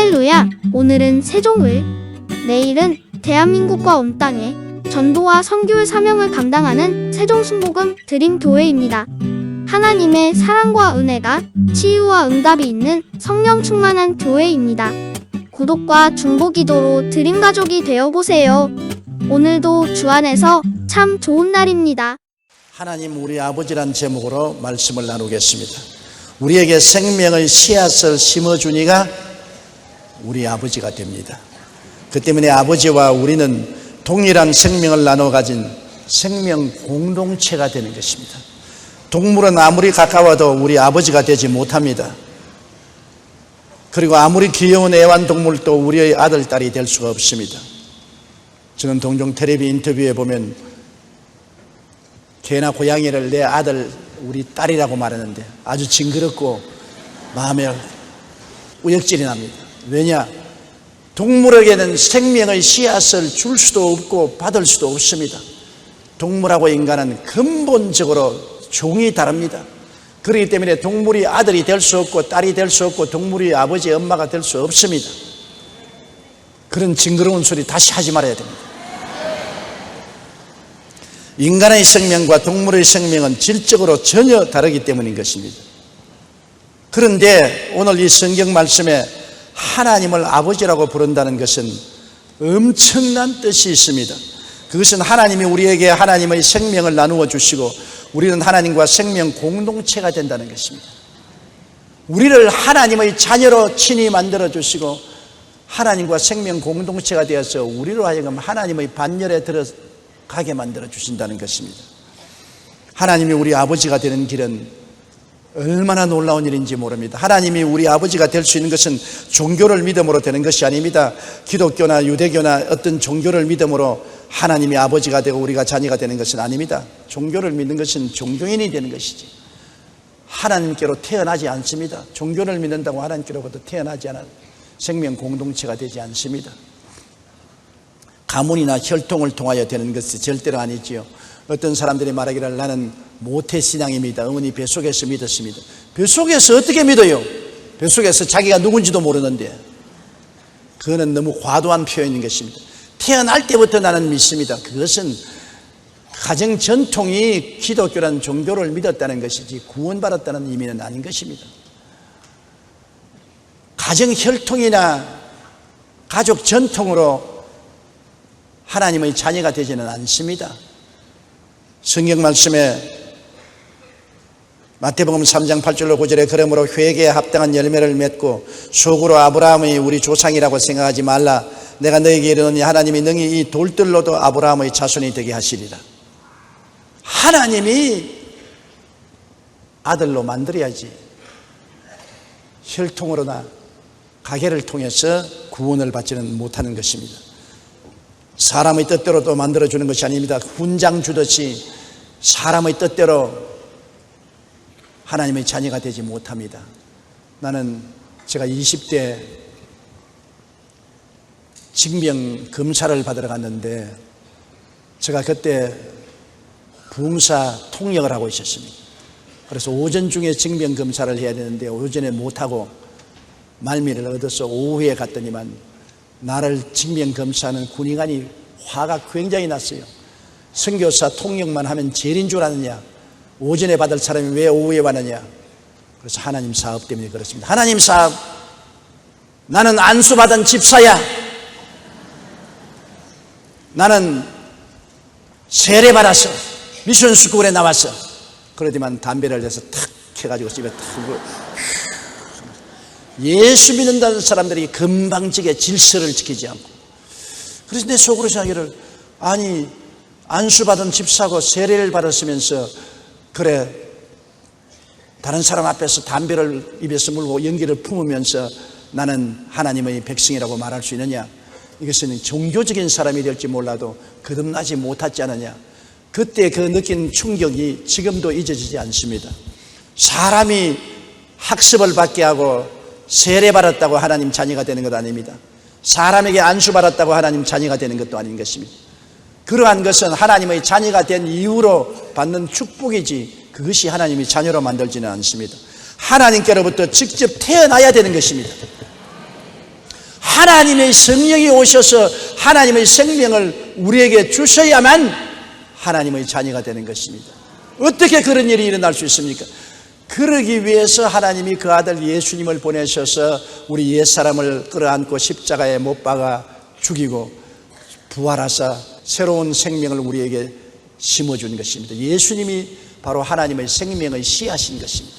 할렐루야! 오늘은 세종을, 내일은 대한민국과 온 땅에 전도와 선교의 사명을 감당하는 세종순복음 드림교회입니다. 하나님의 사랑과 은혜가 치유와 응답이 있는 성령 충만한 교회입니다. 구독과 중보기도로 드림가족이 되어보세요. 오늘도 주 안에서 참 좋은 날입니다. 하나님 우리 아버지란 제목으로 말씀을 나누겠습니다. 우리에게 생명의 씨앗을 심어주니가 우리 아버지가 됩니다. 그 때문에 아버지와 우리는 동일한 생명을 나눠 가진 생명 공동체가 되는 것입니다. 동물은 아무리 가까워도 우리 아버지가 되지 못합니다. 그리고 아무리 귀여운 애완동물도 우리의 아들, 딸이 될 수가 없습니다. 저는 종종 텔레비 인터뷰에 보면 개나 고양이를 내 아들, 우리 딸이라고 말하는데 아주 징그럽고 마음에 우역질이 납니다. 왜냐? 동물에게는 생명의 씨앗을 줄 수도 없고 받을 수도 없습니다. 동물하고 인간은 근본적으로 종이 다릅니다. 그렇기 때문에 동물이 아들이 될 수 없고 딸이 될 수 없고 동물이 아버지, 엄마가 될 수 없습니다. 그런 징그러운 소리 다시 하지 말아야 됩니다. 인간의 생명과 동물의 생명은 질적으로 전혀 다르기 때문인 것입니다. 그런데 오늘 이 성경 말씀에 하나님을 아버지라고 부른다는 것은 엄청난 뜻이 있습니다. 그것은 하나님이 우리에게 하나님의 생명을 나누어 주시고 우리는 하나님과 생명 공동체가 된다는 것입니다. 우리를 하나님의 자녀로 친히 만들어 주시고 하나님과 생명 공동체가 되어서 우리로 하여금 하나님의 반열에 들어가게 만들어 주신다는 것입니다. 하나님이 우리 아버지가 되는 길은 얼마나 놀라운 일인지 모릅니다. 하나님이 우리 아버지가 될 수 있는 것은 종교를 믿음으로 되는 것이 아닙니다. 기독교나 유대교나 어떤 종교를 믿음으로 하나님이 아버지가 되고 우리가 자녀가 되는 것은 아닙니다. 종교를 믿는 것은 종교인이 되는 것이지 하나님께로 태어나지 않습니다. 종교를 믿는다고 하나님께로부터 태어나지 않아 생명 공동체가 되지 않습니다. 가문이나 혈통을 통하여 되는 것이 절대로 아니지요. 어떤 사람들이 말하기를 나는 모태신앙입니다. 어머니 뱃속에서 믿었습니다. 뱃속에서 어떻게 믿어요? 뱃속에서 자기가 누군지도 모르는데 그거는 너무 과도한 표현인 것입니다. 태어날 때부터 나는 믿습니다. 그것은 가정 전통이 기독교라는 종교를 믿었다는 것이지 구원받았다는 의미는 아닌 것입니다. 가정 혈통이나 가족 전통으로 하나님의 자녀가 되지는 않습니다. 성경 말씀에 마태복음 3장 8절로 9절에 그러므로 회개에 합당한 열매를 맺고 속으로 아브라함이 우리 조상이라고 생각하지 말라. 내가 너에게 이르노니 하나님이 능히 이 돌들로도 아브라함의 자손이 되게 하시리라. 하나님이 아들로 만들어야지 혈통으로나 가계를 통해서 구원을 받지는 못하는 것입니다. 사람의 뜻대로도 만들어주는 것이 아닙니다. 훈장 주듯이 사람의 뜻대로 하나님의 자녀가 되지 못합니다. 나는 제가 20대 징병 검사를 받으러 갔는데 제가 그때 부흥사 통역을 하고 있었습니다. 그래서 오전 중에 징병 검사를 해야 되는데 오전에 못하고 말미를 얻어서 오후에 갔더니만 나를 징병 검사하는 군의관이 화가 굉장히 났어요. 선교사 통역만 하면 제일인 줄 아느냐? 오전에 받을 사람이 왜 오후에 왔느냐? 그래서 하나님 사업 때문에 그렇습니다. 하나님 사업, 나는 안수받은 집사야. 나는 세례받아서 미션 스쿨에 나왔어. 그러더만 담배를 내서 탁 켜가지고 집에 탁 예수 믿는다는 사람들이 금방지게 질서를 지키지 않고 그래서 내 속으로 생각하기를 아니 안수받은 집사고 세례를 받았으면서 그래 다른 사람 앞에서 담배를 입에서 물고 연기를 품으면서 나는 하나님의 백성이라고 말할 수 있느냐? 이것은 종교적인 사람이 될지 몰라도 거듭나지 못하지 않느냐? 그때 그 느낀 충격이 지금도 잊어지지 않습니다. 사람이 학습을 받게 하고 세례받았다고 하나님 자녀가 되는 것 아닙니다. 사람에게 안수받았다고 하나님 자녀가 되는 것도 아닌 것입니다. 그러한 것은 하나님의 자녀가 된 이후로 받는 축복이지 그것이 하나님이 자녀로 만들지는 않습니다. 하나님께로부터 직접 태어나야 되는 것입니다. 하나님의 성령이 오셔서 하나님의 생명을 우리에게 주셔야만 하나님의 자녀가 되는 것입니다. 어떻게 그런 일이 일어날 수 있습니까? 그러기 위해서 하나님이 그 아들 예수님을 보내셔서 우리 옛사람을 끌어안고 십자가에 못 박아 죽이고 부활하사 새로운 생명을 우리에게 심어준 것입니다. 예수님이 바로 하나님의 생명의 씨앗인 것입니다.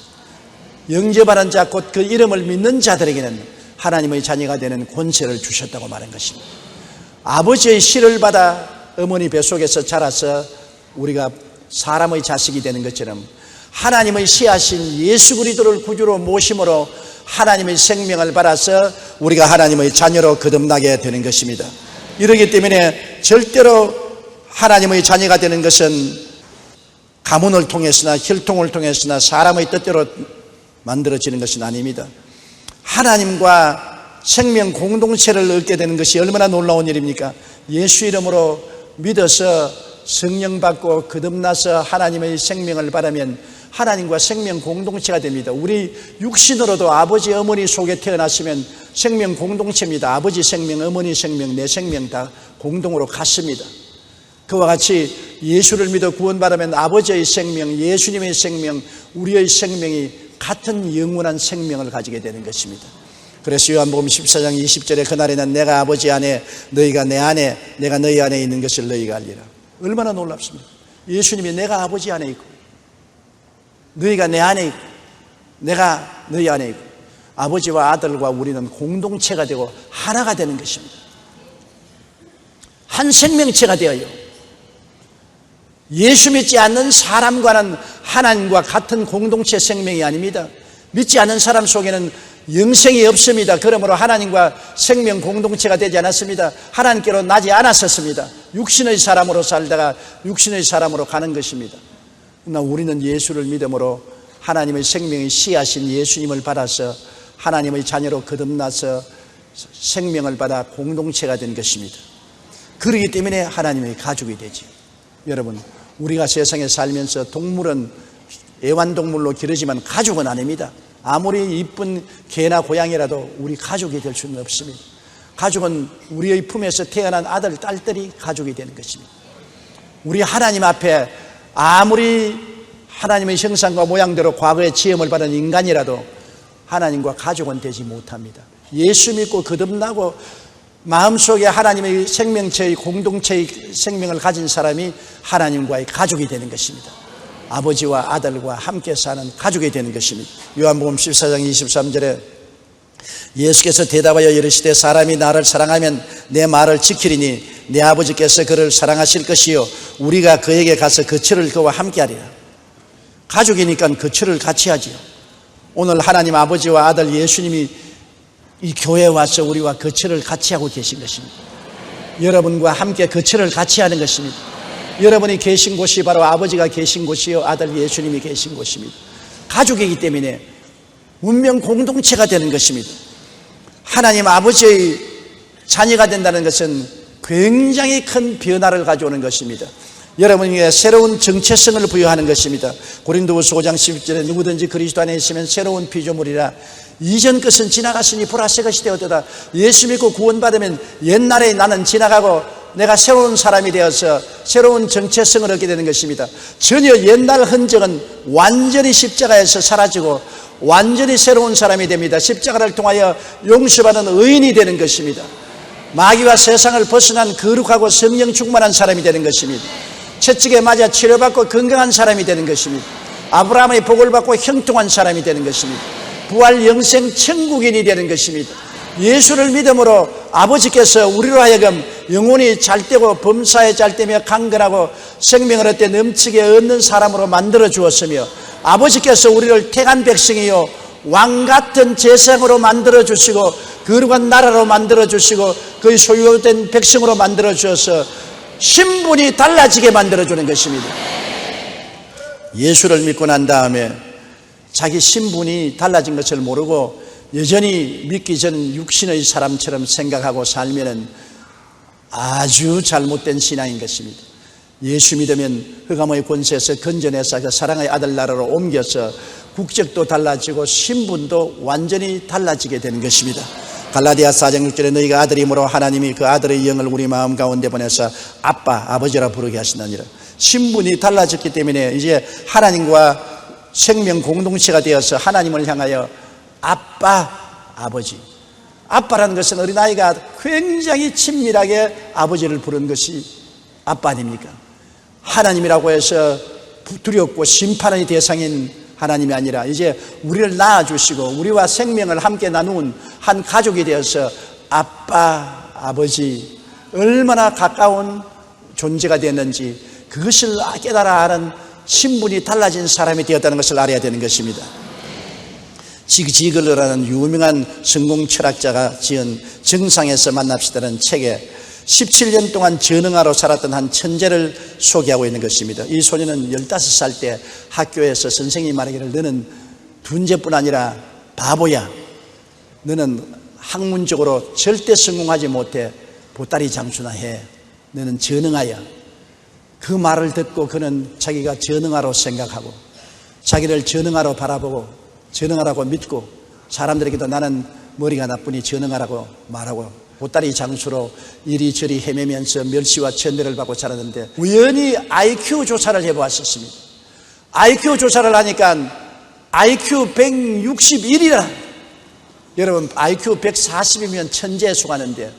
영접하는 자 곧 그 이름을 믿는 자들에게는 하나님의 자녀가 되는 권세를 주셨다고 말한 것입니다. 아버지의 씨를 받아 어머니 뱃속에서 자라서 우리가 사람의 자식이 되는 것처럼 하나님의 씨앗인 예수 그리스도를 구주로 모심으로 하나님의 생명을 받아서 우리가 하나님의 자녀로 거듭나게 되는 것입니다. 이러기 때문에 절대로 하나님의 자녀가 되는 것은 가문을 통해서나 혈통을 통해서나 사람의 뜻대로 만들어지는 것은 아닙니다. 하나님과 생명 공동체를 얻게 되는 것이 얼마나 놀라운 일입니까? 예수 이름으로 믿어서 성령 받고 거듭나서 하나님의 생명을 받으면 하나님과 생명 공동체가 됩니다. 우리 육신으로도 아버지 어머니 속에 태어났으면 생명 공동체입니다. 아버지 생명, 어머니 생명, 내 생명 다 공동으로 같습니다. 그와 같이 예수를 믿어 구원받으면 아버지의 생명, 예수님의 생명, 우리의 생명이 같은 영원한 생명을 가지게 되는 것입니다. 그래서 요한복음 14장 20절에 그날에는 내가 아버지 안에 너희가 내 안에 내가 너희 안에 있는 것을 너희가 알리라. 얼마나 놀랍습니까? 예수님이 내가 아버지 안에 있고 너희가 내 안에 있고 내가 너희 안에 있고 아버지와 아들과 우리는 공동체가 되고 하나가 되는 것입니다. 한 생명체가 되어요. 예수 믿지 않는 사람과는 하나님과 같은 공동체 생명이 아닙니다. 믿지 않는 사람 속에는 영생이 없습니다. 그러므로 하나님과 생명 공동체가 되지 않았습니다. 하나님께로 나지 않았었습니다. 육신의 사람으로 살다가 육신의 사람으로 가는 것입니다. 그러나 우리는 예수를 믿음으로 하나님의 생명의 씨앗인 예수님을 받아서 하나님의 자녀로 거듭나서 생명을 받아 공동체가 된 것입니다. 그렇기 때문에 하나님의 가족이 되지. 여러분, 우리가 세상에 살면서 동물은 애완동물로 기르지만 가족은 아닙니다. 아무리 이쁜 개나 고양이라도 우리 가족이 될 수는 없습니다. 가족은 우리의 품에서 태어난 아들, 딸들이 가족이 되는 것입니다. 우리 하나님 앞에 아무리 하나님의 형상과 모양대로 과거에 지음을 받은 인간이라도 하나님과 가족은 되지 못합니다. 예수 믿고 거듭나고 마음속에 하나님의 생명체의 공동체의 생명을 가진 사람이 하나님과의 가족이 되는 것입니다. 아버지와 아들과 함께 사는 가족이 되는 것입니다. 요한복음 14장 23절에 예수께서 대답하여 이르시되 사람이 나를 사랑하면 내 말을 지키리니 내 아버지께서 그를 사랑하실 것이요 우리가 그에게 가서 거처를 그와 함께 하리라. 가족이니까 거처를 같이 하지요. 오늘 하나님 아버지와 아들 예수님이 이 교회에 와서 우리와 거처를 같이 하고 계신 것입니다. 여러분과 함께 거처를 같이 하는 것입니다. 여러분이 계신 곳이 바로 아버지가 계신 곳이요 아들 예수님이 계신 곳입니다. 가족이기 때문에 운명 공동체가 되는 것입니다. 하나님 아버지의 자녀가 된다는 것은 굉장히 큰 변화를 가져오는 것입니다. 여러분에게 새로운 정체성을 부여하는 것입니다. 고린도후서 5장 11절에 누구든지 그리스도 안에 있으면 새로운 피조물이라 이전 것은 지나갔으니 보라 새 것이 되었도다. 예수 믿고 구원받으면 옛날에 나는 지나가고 내가 새로운 사람이 되어서 새로운 정체성을 얻게 되는 것입니다. 전혀 옛날 흔적은 완전히 십자가에서 사라지고 완전히 새로운 사람이 됩니다. 십자가를 통하여 용서받은 의인이 되는 것입니다. 마귀와 세상을 벗어난 거룩하고 성령 충만한 사람이 되는 것입니다. 채찍에 맞아 치료받고 건강한 사람이 되는 것입니다. 아브라함의 복을 받고 형통한 사람이 되는 것입니다. 부활 영생 천국인이 되는 것입니다. 예수를 믿음으로 아버지께서 우리로 하여금 영혼이 잘되고 범사에 잘되며 강건하고 생명을 얻되 넘치게 얻는 사람으로 만들어 주었으며 아버지께서 우리를 택한 백성이요 왕같은 제사장으로 만들어 주시고 거룩한 나라로 만들어 주시고 그의 소유된 백성으로 만들어 주어서 신분이 달라지게 만들어 주는 것입니다. 예수를 믿고 난 다음에 자기 신분이 달라진 것을 모르고 여전히 믿기 전 육신의 사람처럼 생각하고 살면은 아주 잘못된 신앙인 것입니다. 예수 믿으면 흑암의 권세에서 건져내서 그 사랑의 아들 나라로 옮겨서 국적도 달라지고 신분도 완전히 달라지게 되는 것입니다. 갈라디아 4장 6절에 너희가 아들이므로 하나님이 그 아들의 영을 우리 마음 가운데 보내서 아빠, 아버지라 부르게 하신다니라. 신분이 달라졌기 때문에 이제 하나님과 생명 공동체가 되어서 하나님을 향하여 아빠, 아버지. 아빠라는 것은 어린아이가 굉장히 친밀하게 아버지를 부르는 것이 아빠 아닙니까? 하나님이라고 해서 두렵고 심판의 대상인 하나님이 아니라 이제 우리를 낳아주시고 우리와 생명을 함께 나눈 한 가족이 되어서 아빠, 아버지, 얼마나 가까운 존재가 됐는지 그것을 깨달아 아는 신분이 달라진 사람이 되었다는 것을 알아야 되는 것입니다. 지글러라는 유명한 성공 철학자가 지은 정상에서 만납시다는 책에 17년 동안 전응아로 살았던 한 천재를 소개하고 있는 것입니다. 이 소년은 15살 때 학교에서 선생님이 말하기를 너는 둔재뿐 아니라 바보야. 너는 학문적으로 절대 성공하지 못해. 보따리 장수나 해. 너는 전응아야. 그 말을 듣고 그는 자기가 전응아로 생각하고 자기를 전응아로 바라보고 전응아라고 믿고 사람들에게도 나는 머리가 나쁘니 전응아라고 말하고 보따리 장수로 이리저리 헤매면서 멸시와 천대를 받고 자랐는데 우연히 IQ 조사를 해보았었습니다. IQ 조사를 하니까 IQ 161이라. 여러분 IQ 140이면 천재에 속하는데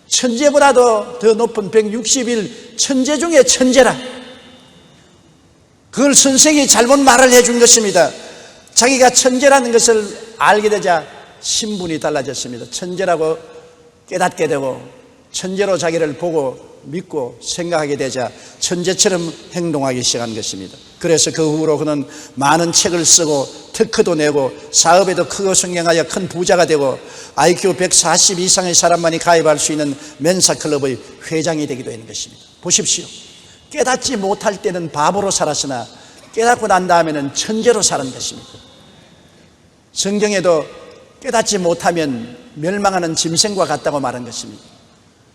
천재보다도 더 높은 161 천재 중에 천재라. 그걸 선생이 잘못 말을 해준 것입니다. 자기가 천재라는 것을 알게 되자 신분이 달라졌습니다. 천재라고 깨닫게 되고 천재로 자기를 보고 믿고 생각하게 되자 천재처럼 행동하기 시작한 것입니다. 그래서 그 후로 그는 많은 책을 쓰고 특허도 내고 사업에도 크고 성공하여 큰 부자가 되고 IQ 140 이상의 사람만이 가입할 수 있는 멘사클럽의 회장이 되기도 하는 것입니다. 보십시오. 깨닫지 못할 때는 바보로 살았으나 깨닫고 난 다음에는 천재로 사는 것입니다. 성경에도 깨닫지 못하면 멸망하는 짐승과 같다고 말한 것입니다.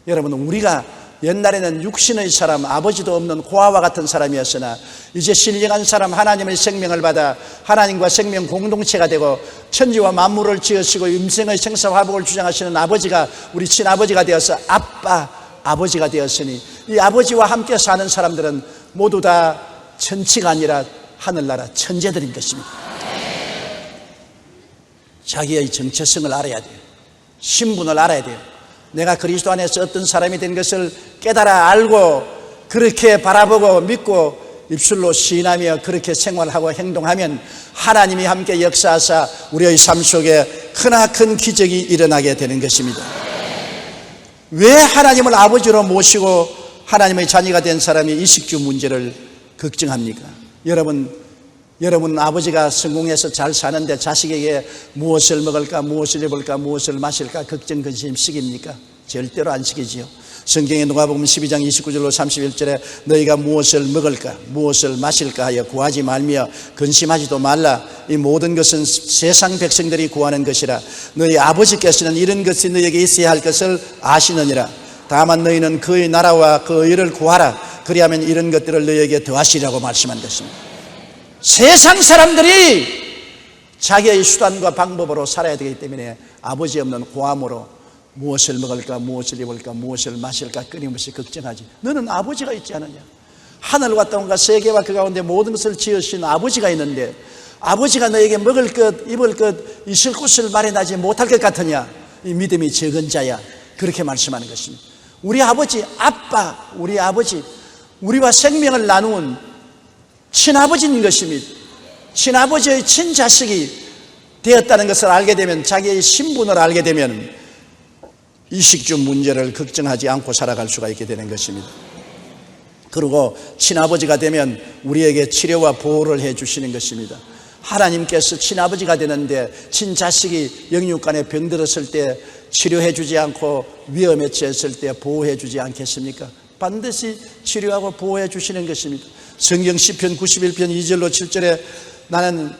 여러분, 우리가 옛날에는 육신의 사람, 아버지도 없는 고아와 같은 사람이었으나 이제 신령한 사람, 하나님의 생명을 받아 하나님과 생명 공동체가 되고 천지와 만물을 지으시고 임생의 생사화복을 주장하시는 아버지가 우리 친아버지가 되어서 아빠, 아버지가 되었으니 이 아버지와 함께 사는 사람들은 모두 다 천치가 아니라 하늘나라 천재들인 것입니다. 자기의 정체성을 알아야 돼요. 신분을 알아야 돼요. 내가 그리스도 안에서 어떤 사람이 된 것을 깨달아 알고 그렇게 바라보고 믿고 입술로 시인하며 그렇게 생활하고 행동하면 하나님이 함께 역사하사 우리의 삶 속에 크나큰 기적이 일어나게 되는 것입니다. 왜 하나님을 아버지로 모시고 하나님의 자녀가 된 사람이 이식주 문제를 걱정합니까? 여러분 아버지가 성공해서 잘 사는데 자식에게 무엇을 먹을까, 무엇을 입을까, 무엇을 마실까 걱정 근심 시깁니까? 절대로 안 시키지요. 성경에 누가복음 12장 29절로 31절에 너희가 무엇을 먹을까, 무엇을 마실까 하여 구하지 말며 근심하지도 말라. 이 모든 것은 세상 백성들이 구하는 것이라. 너희 아버지께서는 이런 것이 너희에게 있어야 할 것을 아시느니라. 다만 너희는 그의 나라와 그 의를 구하라. 그리하면 이런 것들을 너희에게 더하시리라고 말씀한 것입니다. 세상 사람들이 자기의 수단과 방법으로 살아야 되기 때문에 아버지 없는 고함으로 무엇을 먹을까, 무엇을 입을까, 무엇을 마실까 끊임없이 걱정하지. 너는 아버지가 있지 않느냐? 하늘과 땅과 세계와 그 가운데 모든 것을 지으신 아버지가 있는데 아버지가 너에게 먹을 것, 입을 것, 있을 곳을 마련하지 못할 것 같으냐? 이 믿음이 적은 자야. 그렇게 말씀하는 것입니다. 우리 아버지, 아빠, 우리 아버지, 우리와 생명을 나누은 친아버지인 것입니다. 친아버지의 친자식이 되었다는 것을 알게 되면, 자기의 신분을 알게 되면 이식주 문제를 걱정하지 않고 살아갈 수가 있게 되는 것입니다. 그리고 친아버지가 되면 우리에게 치료와 보호를 해 주시는 것입니다. 하나님께서 친아버지가 되는데 친자식이 영육간에 병들었을 때 치료해 주지 않고 위험에 처했을 때 보호해 주지 않겠습니까? 반드시 치료하고 보호해 주시는 것입니다. 성경 시편 91편 2절로 7절에 나는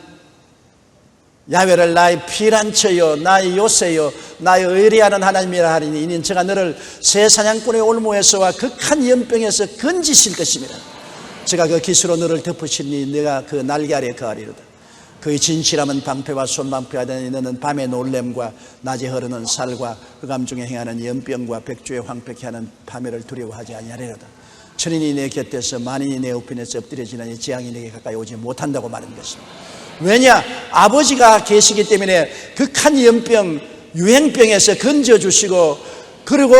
야훼를 나의 피난처요 나의 요새요 나의 의리하는 하나님이라 하리니 이는 제가 너를 새 사냥꾼의 올무에서와 극한 연병에서 건지실 것입니다. 제가 그 깃으로 너를 덮으시니 내가 그 날개 아래 거하리로다. 그의 진실함은 방패와 손방패가 되니 너는 밤의 놀램과 낮에 흐르는 살과 흑암 중에 행하는 연병과 백주에 황폐케 하는 파멸을 두려워하지 아니하리로다. 천인이 내 곁에서 만인이 내 우편에서 엎드려지나니 재앙이 내게 가까이 오지 못한다고 말하는 것입니다. 왜냐? 아버지가 계시기 때문에 극한 연병, 유행병에서 건져주시고, 그리고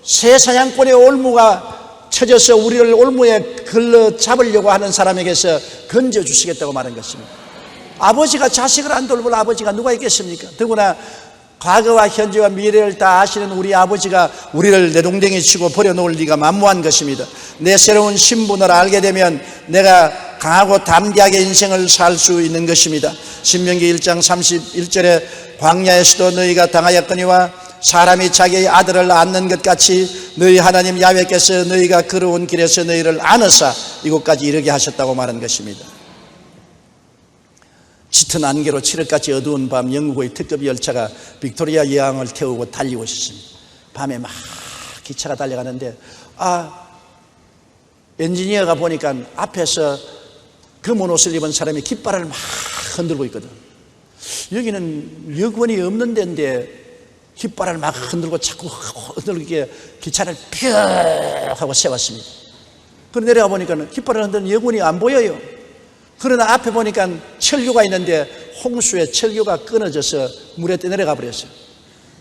새 사냥꾼의 올무가 쳐져서 우리를 올무에 걸러 잡으려고 하는 사람에게서 건져주시겠다고 말한 것입니다. 아버지가 자식을 안 돌볼 아버지가 누가 있겠습니까? 더구나 과거와 현재와 미래를 다 아시는 우리 아버지가 우리를 내동댕이 치고 버려놓을 리가 만무한 것입니다. 내 새로운 신분을 알게 되면 내가 강하고 담대하게 인생을 살 수 있는 것입니다. 신명기 1장 31절에 광야에서도 너희가 당하였거니와 사람이 자기의 아들을 안는 것 같이 너희 하나님 야훼께서 너희가 걸어온 길에서 너희를 안으사 이곳까지 이르게 하셨다고 말한 것입니다. 짙은 안개로 칠흑같이 어두운 밤 영국의 특급 열차가 빅토리아 여왕을 태우고 달리고 있었습니다. 밤에 막 기차가 달려가는데 엔지니어가 보니까 앞에서 검은 옷을 입은 사람이 깃발을 막 흔들고 있거든. 여기는 여권이 없는 데인데 깃발을 막 흔들고 자꾸 흔들게 기차를 펴 하고 세웠습니다. 그런데 내려가 보니까 깃발을 흔드는 여권이 안 보여요. 그러나 앞에 보니까 철교가 있는데 홍수에 철교가 끊어져서 물에 떠내려가 버렸어요.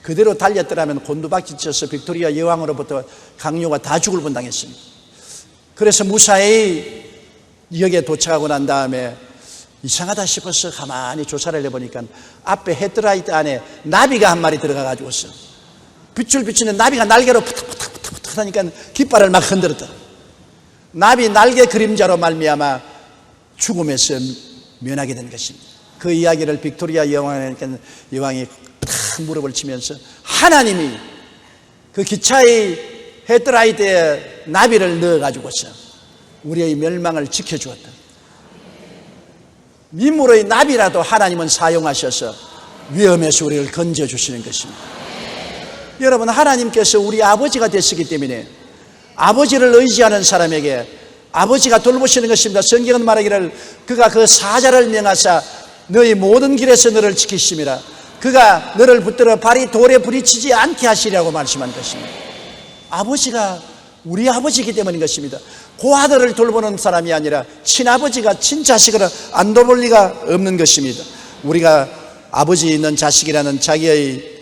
그대로 달렸더라면 곤두박질 쳐서 빅토리아 여왕으로부터 강요가 다 죽을 뻔당했습니다. 그래서 무사히 역에 도착하고 난 다음에 이상하다 싶어서 가만히 조사를 해보니까 앞에 헤드라이트 안에 나비가 한 마리 들어가 가지고서 빛을 비추는 나비가 날개로 푸탁푸탁 하니까 깃발을 막 흔들었다. 나비 날개 그림자로 말미암아 죽음에서 면하게 된 것입니다. 그 이야기를 빅토리아 여왕이 탁 무릎을 치면서 하나님이 그 기차의 헤드라이트에 나비를 넣어가지고서 우리의 멸망을 지켜주었다. 민물의 나비라도 하나님은 사용하셔서 위험에서 우리를 건져주시는 것입니다. 여러분, 하나님께서 우리 아버지가 되시기 때문에 아버지를 의지하는 사람에게 아버지가 돌보시는 것입니다. 성경은 말하기를 그가 그 사자를 명하사 너희 모든 길에서 너를 지키심이라. 그가 너를 붙들어 발이 돌에 부딪히지 않게 하시리라고 말씀한 것입니다. 아버지가 우리 아버지이기 때문인 것입니다. 고아들을 돌보는 사람이 아니라 친아버지가 친자식을 안 돌볼 리가 없는 것입니다. 우리가 아버지 있는 자식이라는 자기의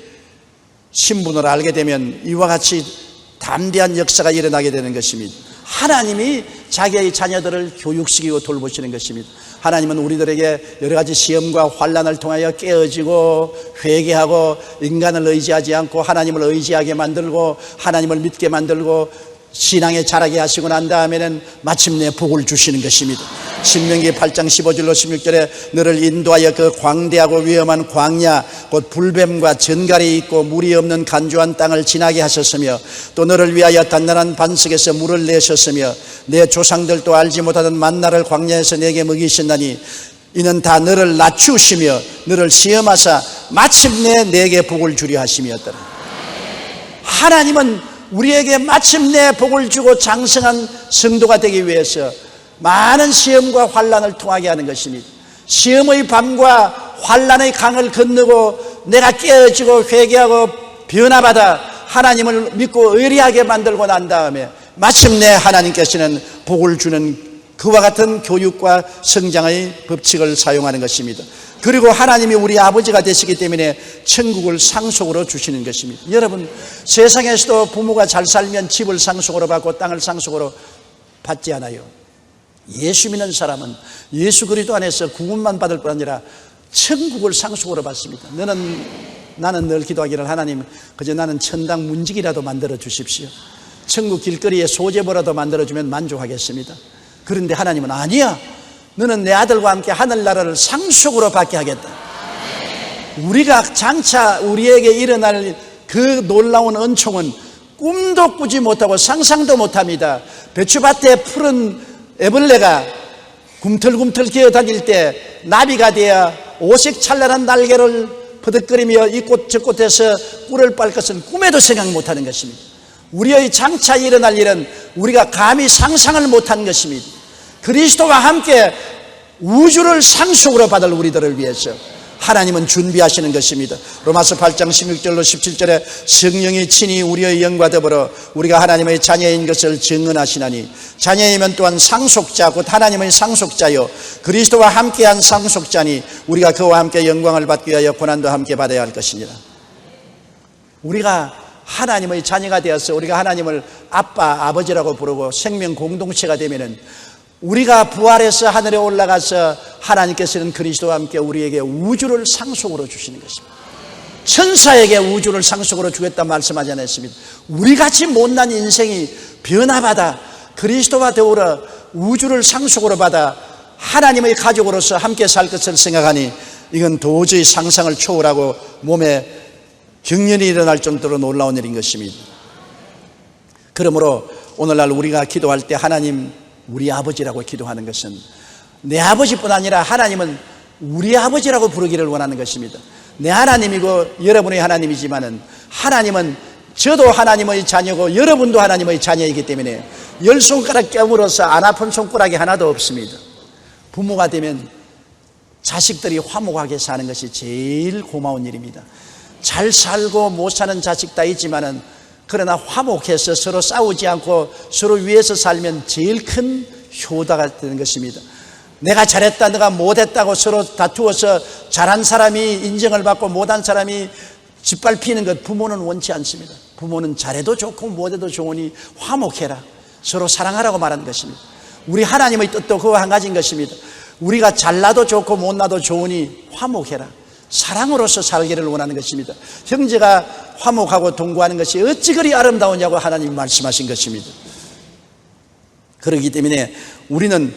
신분을 알게 되면 이와 같이 담대한 역사가 일어나게 되는 것입니다. 하나님이 자기의 자녀들을 교육시키고 돌보시는 것입니다. 하나님은 우리들에게 여러 가지 시험과 환난을 통하여 깨어지고 회개하고 인간을 의지하지 않고 하나님을 의지하게 만들고 하나님을 믿게 만들고 신앙에 자라게 하시고 난 다음에는 마침내 복을 주시는 것입니다. 신명기 8장 15절로 16절에 너를 인도하여 그 광대하고 위험한 광야 곧 불뱀과 전갈이 있고 물이 없는 간조한 땅을 지나게 하셨으며 또 너를 위하여 단단한 반석에서 물을 내셨으며 내 조상들도 알지 못하던 만나를 광야에서 내게 먹이셨나니 이는 다 너를 낮추시며 너를 시험하사 마침내 내게 복을 주려 하심이었더라. 하나님은 우리에게 마침내 복을 주고 장성한 성도가 되기 위해서 많은 시험과 환난을 통하게 하는 것입니다. 시험의 밤과 환난의 강을 건너고 내가 깨어지고 회개하고 변화받아 하나님을 믿고 의리하게 만들고 난 다음에 마침내 하나님께서는 복을 주는 그와 같은 교육과 성장의 법칙을 사용하는 것입니다. 그리고 하나님이 우리 아버지가 되시기 때문에 천국을 상속으로 주시는 것입니다. 여러분, 세상에서도 부모가 잘 살면 집을 상속으로 받고 땅을 상속으로 받지 않아요. 예수 믿는 사람은 예수 그리스도 안에서 구원만 받을 뿐 아니라 천국을 상속으로 받습니다. 나는 늘 기도하기를 하나님, 그저 나는 천당 문직이라도 만들어 주십시오. 천국 길거리에 소재보라도 만들어주면 만족하겠습니다. 그런데 하나님은 아니야, 너는 내 아들과 함께 하늘나라를 상속으로 받게 하겠다. 우리가 장차 우리에게 일어날 그 놀라운 은총은 꿈도 꾸지 못하고 상상도 못합니다. 배추밭에 푸른 애벌레가 굼틀굼틀 기어다닐 때 나비가 되어 오색 찬란한 날개를 퍼득거리며 이곳 저곳에서 꿀을 빨 것은 꿈에도 생각 못하는 것입니다. 우리의 장차 일어날 일은 우리가 감히 상상을 못한 것입니다. 그리스도와 함께 우주를 상속으로 받을 우리들을 위해서 하나님은 준비하시는 것입니다. 로마서 8장 16절로 17절에 성령이 친히 우리의 영과 더불어 우리가 하나님의 자녀인 것을 증언하시나니 자녀이면 또한 상속자 곧 하나님의 상속자요 그리스도와 함께한 상속자니 우리가 그와 함께 영광을 받기 위하여 고난도 함께 받아야 할 것이니라. 우리가 하나님의 자녀가 되어서 우리가 하나님을 아빠, 아버지라고 부르고 생명 공동체가 되면은 우리가 부활해서 하늘에 올라가서 하나님께서는 그리스도와 함께 우리에게 우주를 상속으로 주시는 것입니다. 천사에게 우주를 상속으로 주겠다 말씀하지 않았습니다. 우리같이 못난 인생이 변화받아 그리스도와 더불어 우주를 상속으로 받아 하나님의 가족으로서 함께 살 것을 생각하니 이건 도저히 상상을 초월하고 몸에 경련이 일어날 정도로 놀라운 일인 것입니다. 그러므로 오늘날 우리가 기도할 때 하나님 우리 아버지라고 기도하는 것은 내 아버지뿐 아니라 하나님은 우리 아버지라고 부르기를 원하는 것입니다. 내 하나님이고 여러분의 하나님이지만은 하나님은 저도 하나님의 자녀고 여러분도 하나님의 자녀이기 때문에 열 손가락 깨물어서 안 아픈 손가락이 하나도 없습니다. 부모가 되면 자식들이 화목하게 사는 것이 제일 고마운 일입니다. 잘 살고 못 사는 자식 다 있지만은 그러나 화목해서 서로 싸우지 않고 서로 위해서 살면 제일 큰 효다가 되는 것입니다. 내가 잘했다 내가 못했다고 서로 다투어서 잘한 사람이 인정을 받고 못한 사람이 짓밟히는 것 부모는 원치 않습니다. 부모는 잘해도 좋고 못해도 좋으니 화목해라 서로 사랑하라고 말하는 것입니다. 우리 하나님의 뜻도 그와 한 가지인 것입니다. 우리가 잘나도 좋고 못나도 좋으니 화목해라 사랑으로서 살기를 원하는 것입니다. 형제가 화목하고 동거하는 것이 어찌 그리 아름다우냐고 하나님이 말씀하신 것입니다. 그렇기 때문에 우리는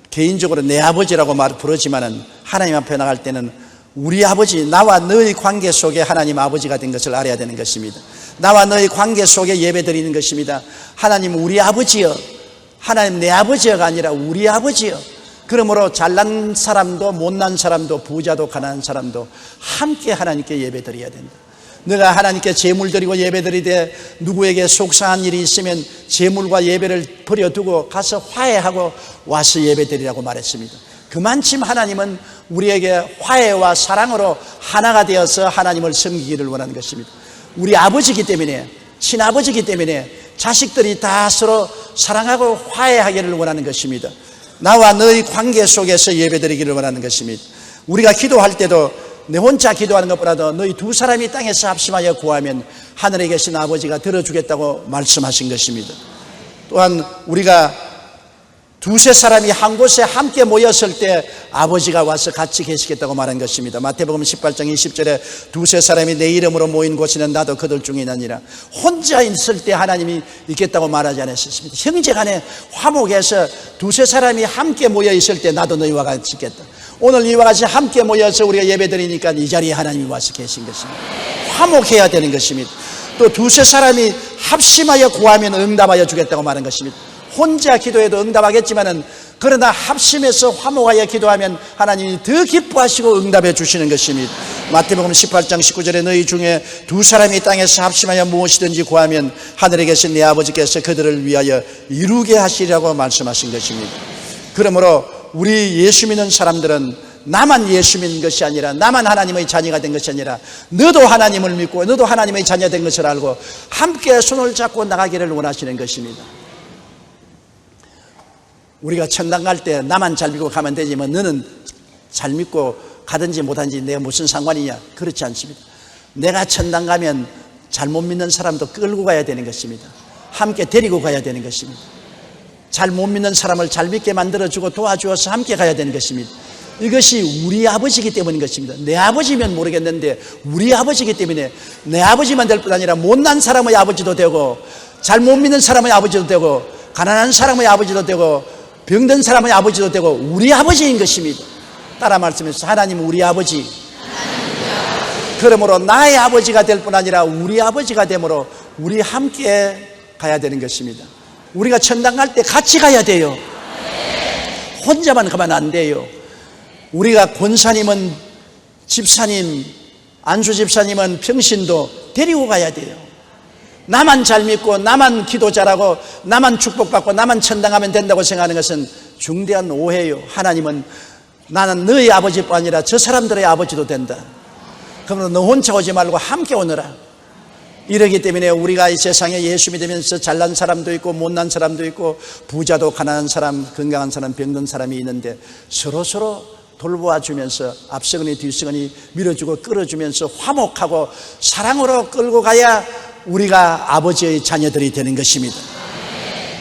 개인적으로 내 아버지라고 부르지만은 하나님 앞에 나갈 때는 우리 아버지 나와 너의 관계 속에 하나님 아버지가 된 것을 알아야 되는 것입니다. 나와 너의 관계 속에 예배드리는 것입니다. 하나님 우리 아버지여 하나님 내 아버지여가 아니라 우리 아버지여 그러므로 잘난 사람도 못난 사람도 부자도 가난한 사람도 함께 하나님께 예배드려야 된다. 내가 하나님께 제물 드리고 예배드리되 누구에게 속상한 일이 있으면 제물과 예배를 버려두고 가서 화해하고 와서 예배드리라고 말했습니다. 그만큼 하나님은 우리에게 화해와 사랑으로 하나가 되어서 하나님을 섬기기를 원하는 것입니다. 우리 아버지이기 때문에 친아버지이기 때문에 자식들이 다 서로 사랑하고 화해하기를 원하는 것입니다. 나와 너의 관계 속에서 예배드리기를 원하는 것입니다. 우리가 기도할 때도 내 혼자 기도하는 것보다도 너희 두 사람이 땅에서 합심하여 구하면 하늘에 계신 아버지가 들어주겠다고 말씀하신 것입니다. 또한 우리가 두세 사람이 한 곳에 함께 모였을 때 아버지가 와서 같이 계시겠다고 말한 것입니다. 마태복음 18장 20절에 두세 사람이 내 이름으로 모인 곳에는 나도 그들 중에 있느니라. 혼자 있을 때 하나님이 있겠다고 말하지 않았습니다. 형제간에 화목해서 두세 사람이 함께 모여 있을 때 나도 너희와 같이 있겠다. 오늘 이와 같이 함께 모여서 우리가 예배드리니까 이 자리에 하나님이 와서 계신 것입니다. 화목해야 되는 것입니다. 또 두세 사람이 합심하여 구하면 응답하여 주겠다고 말한 것입니다. 혼자 기도해도 응답하겠지만은 그러나 합심해서 화목하여 기도하면 하나님이 더 기뻐하시고 응답해 주시는 것입니다. 마태복음 18장 19절에 너희 중에 두 사람이 땅에서 합심하여 무엇이든지 구하면 하늘에 계신 내 아버지께서 그들을 위하여 이루게 하시리라고 말씀하신 것입니다. 그러므로 우리 예수 믿는 사람들은 나만 예수 믿는 것이 아니라 나만 하나님의 자녀가 된 것이 아니라 너도 하나님을 믿고 너도 하나님의 자녀 된 것을 알고 함께 손을 잡고 나가기를 원하시는 것입니다. 우리가 천당 갈 때 나만 잘 믿고 가면 되지만 너는 잘 믿고 가든지 못하든지 내가 무슨 상관이냐? 그렇지 않습니다. 내가 천당 가면 잘못 믿는 사람도 끌고 가야 되는 것입니다. 함께 데리고 가야 되는 것입니다. 잘 못 믿는 사람을 잘 믿게 만들어주고 도와주어서 함께 가야 되는 것입니다. 이것이 우리 아버지이기 때문인 것입니다. 내 아버지면 모르겠는데 우리 아버지이기 때문에 내 아버지만 될 뿐 아니라 못난 사람의 아버지도 되고 잘 못 믿는 사람의 아버지도 되고 가난한 사람의 아버지도 되고 병든 사람의 아버지도 되고 우리 아버지인 것입니다. 따라 말씀해서 하나님은 우리 아버지. 그러므로 나의 아버지가 될 뿐 아니라 우리 아버지가 되므로 우리 함께 가야 되는 것입니다. 우리가 천당 갈 때 같이 가야 돼요. 혼자만 가면 안 돼요. 우리가 권사님은 집사님, 안수 집사님은 평신도 데리고 가야 돼요. 나만 잘 믿고 나만 기도 잘하고 나만 축복받고 나만 천당하면 된다고 생각하는 것은 중대한 오해예요. 하나님은 나는 너희 아버지뿐 아니라 저 사람들의 아버지도 된다. 그러므로 너 혼자 오지 말고 함께 오너라. 이러기 때문에 우리가 이 세상에 예수 믿으면서 잘난 사람도 있고 못난 사람도 있고 부자도 가난한 사람, 건강한 사람, 병든 사람이 있는데 서로 돌보아 주면서 앞서거니 뒤서거니 밀어주고 끌어주면서 화목하고 사랑으로 끌고 가야 우리가 아버지의 자녀들이 되는 것입니다.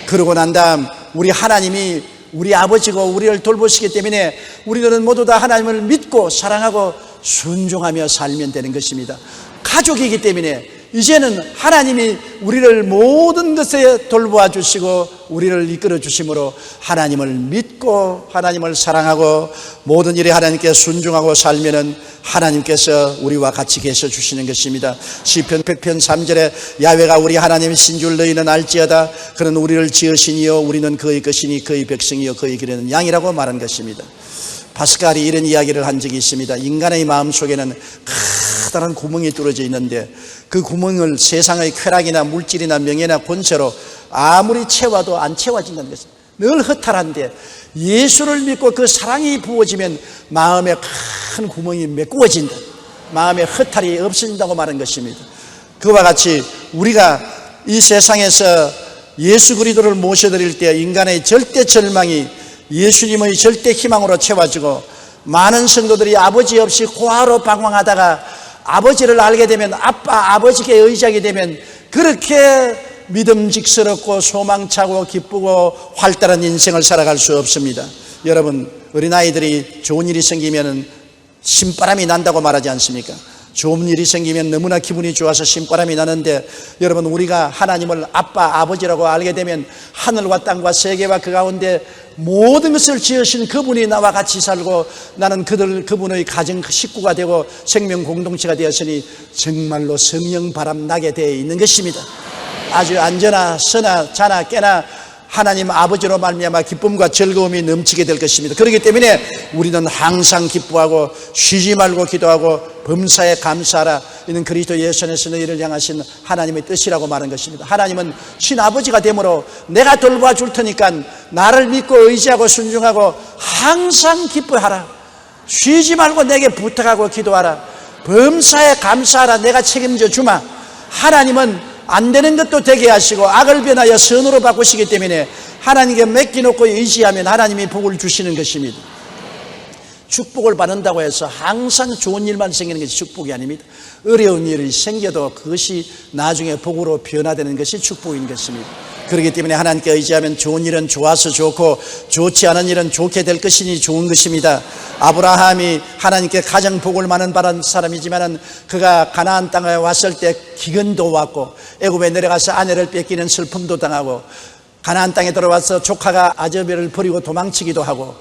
그러고 난 다음 우리 하나님이 우리 아버지고 우리를 돌보시기 때문에 우리들은 모두 다 하나님을 믿고 사랑하고 순종하며 살면 되는 것입니다. 가족이기 때문에 이제는 하나님이 우리를 모든 것에 돌보아 주시고 우리를 이끌어 주심으로 하나님을 믿고 하나님을 사랑하고 모든 일에 하나님께 순종하고 살면은 하나님께서 우리와 같이 계셔 주시는 것입니다. 시편 100편 3절에 야훼가 우리 하나님이신 줄 너희는 알지어다. 그는 우리를 지으시니요 우리는 그의 것이니 그의 백성이요 그의 기르는 양이라고 말한 것입니다. 파스칼이 이런 이야기를 한 적이 있습니다. 인간의 마음속에는 커다란 구멍이 뚫어져 있는데 그 구멍을 세상의 쾌락이나 물질이나 명예나 권세로 아무리 채워도 안 채워진다는 것입니다. 늘 허탈한데 예수를 믿고 그 사랑이 부어지면 마음에 큰 구멍이 메꾸어진다. 마음의 허탈이 없어진다고 말한 것입니다. 그와 같이 우리가 이 세상에서 예수 그리스도를 모셔드릴 때 인간의 절대 절망이 예수님의 절대 희망으로 채워지고 많은 성도들이 아버지 없이 고아로 방황하다가 아버지를 알게 되면 아버지께 의지하게 되면 그렇게 믿음직스럽고 소망차고 기쁘고 활달한 인생을 살아갈 수 없습니다. 여러분 어린아이들이 좋은 일이 생기면 신바람이 난다고 말하지 않습니까? 좋은 일이 생기면 너무나 기분이 좋아서 신바람이 나는데 여러분 우리가 하나님을 아버지라고 알게 되면 하늘과 땅과 세계와 그 가운데 모든 것을 지으신 그분이 나와 같이 살고 나는 그분의 가정 식구가 되고 생명 공동체가 되었으니 정말로 성령 바람 나게 되어 있는 것입니다. 아주 앉으나 서나 자나 깨나 하나님 아버지로 말미암아 기쁨과 즐거움이 넘치게 될 것입니다. 그렇기 때문에 우리는 항상 기뻐하고 쉬지 말고 기도하고 범사에 감사하라. 이는 그리스도 예수 안에서 너희를 향하신 하나님의 뜻이라고 말한 것입니다. 하나님은 친아버지가 되므로 내가 돌봐 줄 테니까 나를 믿고 의지하고 순종하고 항상 기뻐하라. 쉬지 말고 내게 부탁하고 기도하라. 범사에 감사하라. 내가 책임져 주마. 하나님은 안 되는 것도 되게 하시고 악을 변하여 선으로 바꾸시기 때문에 하나님께 맡겨놓고 의지하면 하나님이 복을 주시는 것입니다. 축복을 받는다고 해서 항상 좋은 일만 생기는 것이 축복이 아닙니다. 어려운 일이 생겨도 그것이 나중에 복으로 변화되는 것이 축복인 것입니다. 그렇기 때문에 하나님께 의지하면 좋은 일은 좋아서 좋고 좋지 않은 일은 좋게 될 것이니 좋은 것입니다. 아브라함이 하나님께 가장 복을 많은 바란 사람이지만 그가 가나안 땅에 왔을 때 기근도 왔고 애굽에 내려가서 아내를 뺏기는 슬픔도 당하고 가나안 땅에 들어와서 조카가 아저벨을 버리고 도망치기도 하고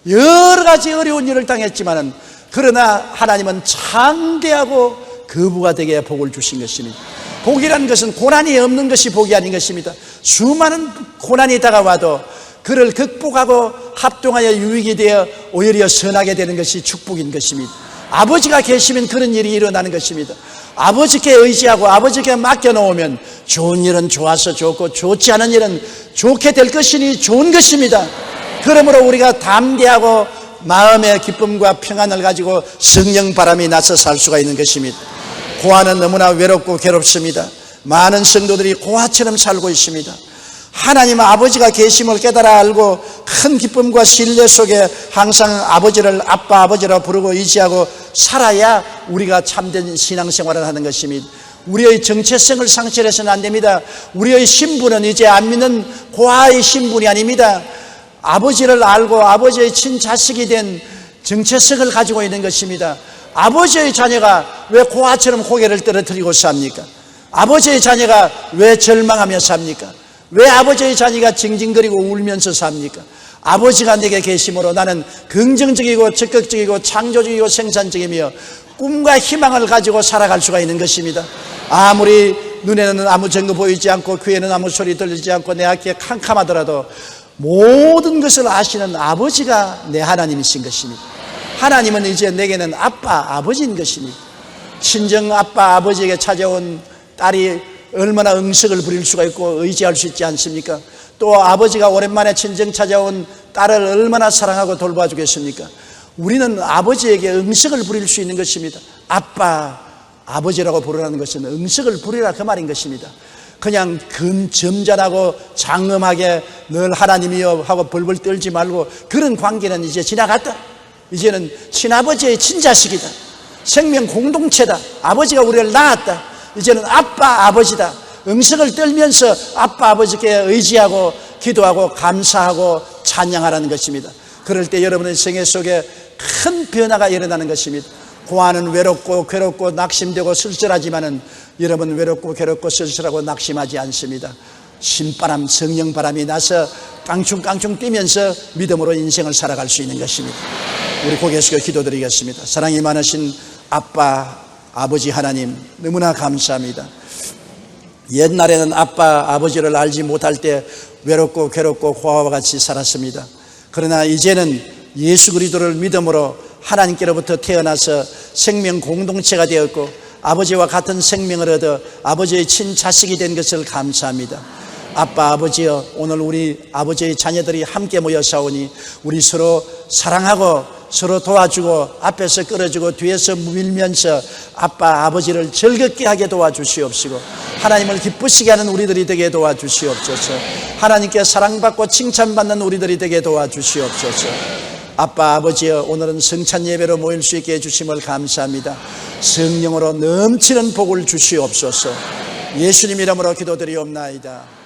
여러 가지 어려운 일을 당했지만 그러나 하나님은 창대하고 거부가 되게 복을 주신 것입니다. 복이라는 것은 고난이 없는 것이 복이 아닌 것입니다. 수많은 고난이 다가와도 그를 극복하고 합동하여 유익이 되어 오히려 선하게 되는 것이 축복인 것입니다. 아버지가 계시면 그런 일이 일어나는 것입니다. 아버지께 의지하고 아버지께 맡겨놓으면 좋은 일은 좋아서 좋고 좋지 않은 일은 좋게 될 것이니 좋은 것입니다. 그러므로 우리가 담대하고 마음의 기쁨과 평안을 가지고 성령 바람이 나서 살 수가 있는 것입니다. 고아는 너무나 외롭고 괴롭습니다. 많은 성도들이 고아처럼 살고 있습니다. 하나님 아버지가 계심을 깨달아 알고 큰 기쁨과 신뢰 속에 항상 아버지를 아버지라 부르고 의지하고 살아야 우리가 참된 신앙생활을 하는 것입니다. 우리의 정체성을 상실해서는 안 됩니다. 우리의 신분은 이제 안 믿는 고아의 신분이 아닙니다. 아버지를 알고 아버지의 친자식이 된 정체성을 가지고 있는 것입니다. 아버지의 자녀가 왜 고아처럼 고개를 떨어뜨리고 삽니까? 아버지의 자녀가 왜 절망하며 삽니까? 왜 아버지의 자녀가 징징거리고 울면서 삽니까? 아버지가 내게 계심으로 나는 긍정적이고 적극적이고 창조적이고 생산적이며 꿈과 희망을 가지고 살아갈 수가 있는 것입니다. 아무리 눈에는 아무 증거 보이지 않고 귀에는 아무 소리 들리지 않고 내 앞에 캄캄하더라도 모든 것을 아시는 아버지가 내 하나님이신 것입니다. 하나님은 이제 내게는 아버지인 것입니다. 친정 아버지에게 찾아온 딸이 얼마나 응석을 부릴 수가 있고 의지할 수 있지 않습니까? 또 아버지가 오랜만에 친정 찾아온 딸을 얼마나 사랑하고 돌봐주겠습니까? 우리는 아버지에게 응석을 부릴 수 있는 것입니다. 아빠, 아버지라고 부르라는 것은 응석을 부리라 그 말인 것입니다. 그냥 점잖하고 장엄하게 늘 하나님이여 하고 벌벌 떨지 말고, 그런 관계는 이제 지나갔다. 이제는 친아버지의 친자식이다. 생명 공동체다. 아버지가 우리를 낳았다. 이제는 아빠, 아버지다. 응석을 떨면서 아빠, 아버지께 의지하고 기도하고 감사하고 찬양하라는 것입니다. 그럴 때 여러분의 생애 속에 큰 변화가 일어나는 것입니다. 고아는 외롭고 괴롭고 낙심되고 쓸쓸하지만은 여러분 외롭고 괴롭고 쓸쓸하고 낙심하지 않습니다. 신바람, 성령바람이 나서 깡충깡충 뛰면서 믿음으로 인생을 살아갈 수 있는 것입니다. 우리 고개 숙여 기도드리겠습니다. 사랑이 많으신 아빠, 아버지 하나님, 너무나 감사합니다. 옛날에는 아빠, 아버지를 알지 못할 때 외롭고 괴롭고 고아와 같이 살았습니다. 그러나 이제는 예수 그리스도를 믿음으로 하나님께로부터 태어나서 생명 공동체가 되었고 아버지와 같은 생명을 얻어 아버지의 친자식이 된 것을 감사합니다. 아빠, 아버지여, 오늘 우리 아버지의 자녀들이 함께 모여 싸우니 우리 서로 사랑하고 서로 도와주고 앞에서 끌어주고 뒤에서 밀면서 아빠, 아버지를 즐겁게 하게 도와주시옵시고 하나님을 기쁘시게 하는 우리들이 되게 도와주시옵소서. 하나님께 사랑받고 칭찬받는 우리들이 되게 도와주시옵소서. 아빠, 아버지여, 오늘은 성찬 예배로 모일 수 있게 해주심을 감사합니다. 성령으로 넘치는 복을 주시옵소서. 예수님 이름으로 기도드리옵나이다.